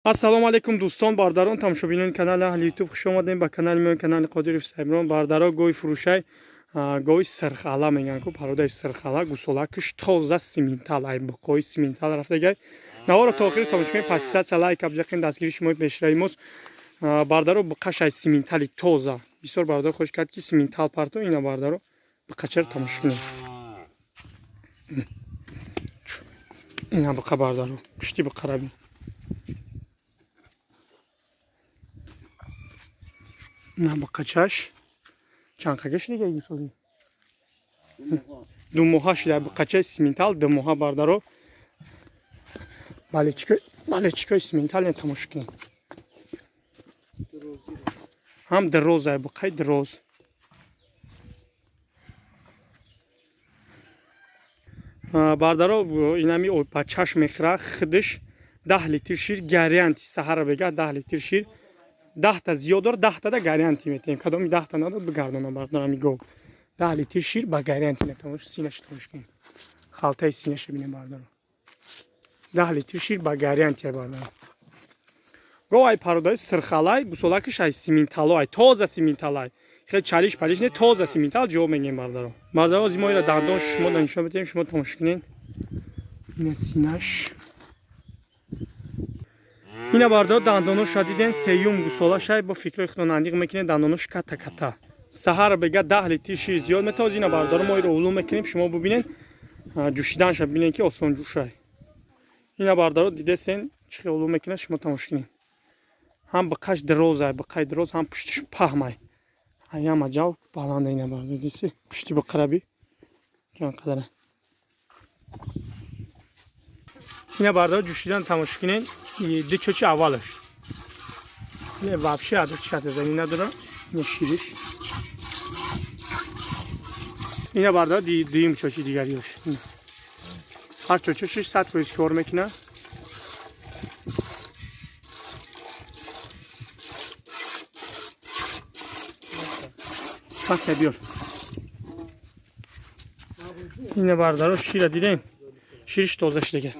ассалому алайкум дӯстон, бардарон, тамошобинони канали Аҳли Ютуб хуш омадем ба канали меон, канали Қодиров Сайбирон. Бардаро гоҳи фурӯшай, гоҳи сирхала мегӯянд ку пародаи сирхала гусолакиш тоза симинтал ай боқои симинтал рафтагай. Наворо то охири тамошо кунед, подписатсия, лайк абзақин дастгири шумои бешраи мост. Бардаро бақашай симинтали тоза. Бисёр бардаро хоҳиш кард ки симинтал парто ина бардаро бақачаро тамошо кунед. Ина бақа бардаро пишти бақараби. На бақачаш чанқага шида гай гусоли. Ду моҳа шида бақачаи симинтал, ду моҳа бардаро балечкаи симинтал ин тамошо кунед. Ҳам дароз ай бақаи дароз. Бардаро инами ба чашм мехӯра худаш 10 литр шир гарантӣ саҳара бега 10 литр шир 10 та зиёд дор 10 та да гарантӣ метем. Кадоми 10 та надо бигардонам бардарами гов. 10 литр шир ба гарантӣ метем. Синаш тамош кунед. Халтаи синаш бинем бардаро. 10 литр шир ба гарантия бардаро. Гов ай пародаи сирхалай гусолакиш ай симинталой тоза симинталай. خیلی چالش پالیش نه تازه سیمینتال جواب میگیم باردارو. باردارو از ما اینا دندانش شما دانشجو بتیم شما تماشا کنین. این سینه‌ش. اینا باردارو دندانش شدیدن سیوم گوسالاش با فکر خودتون اندیق میکنین دندانش کتا کتا. سحر بگه 10 لیتر شیر زیاد میتوازی اینا باردارو ما رو علوم میکنیم شما ببینین جوشیدنش ببینین که آسان جوشه. اینا باردارو دیدین چه علوم میکنه شما تماشا کنین. هم بقاش دروازه بقای دروز هم پشتش پهمای. Ayam acayip bağlandı yine var dedisi. Pişti bu karabi. Can kadar. Yine bardağı düşüden tamışkinin diçoçi avalır. Yine vapşi adı çıkartır. Yine dura. Yine şiriş. Yine bardağı düğüm çoçi diğer yiyor. Her çoçu şiş saat koyuz görmek yine. Seviyor. Yine bardağı şira dileyin. Şiriş toza işte.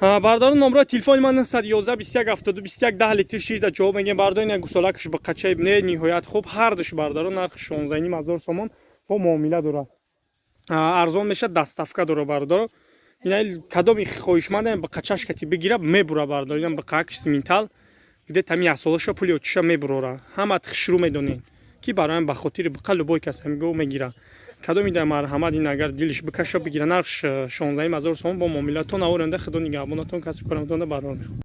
Bardağın numara telefon manın 111 21 72 21 10 litr şir da cevap میگه bardağı ne gusolakش بقچه نه نهایت خوب هر دش بردارو نرخ 16000 سومون با معامله داره. ارزان میشه دستافکا داره بردارو. اینا کدومی خویشمند بقچهش کتی بگیره میبره بردارو. اینا بقاش سیمینتال گده تمی اصلش پولی اوچشه میبره. همه تخشرو میدونین. کی برای به خاطر بقلب بوی کس میگو میگیره. کدومی در مرحمت این اگر دلش بکشه بگیره نرخ 16000 سوم با معامله تون آورنده خدا نگهبانتون کسب کنم تون برام میخواد.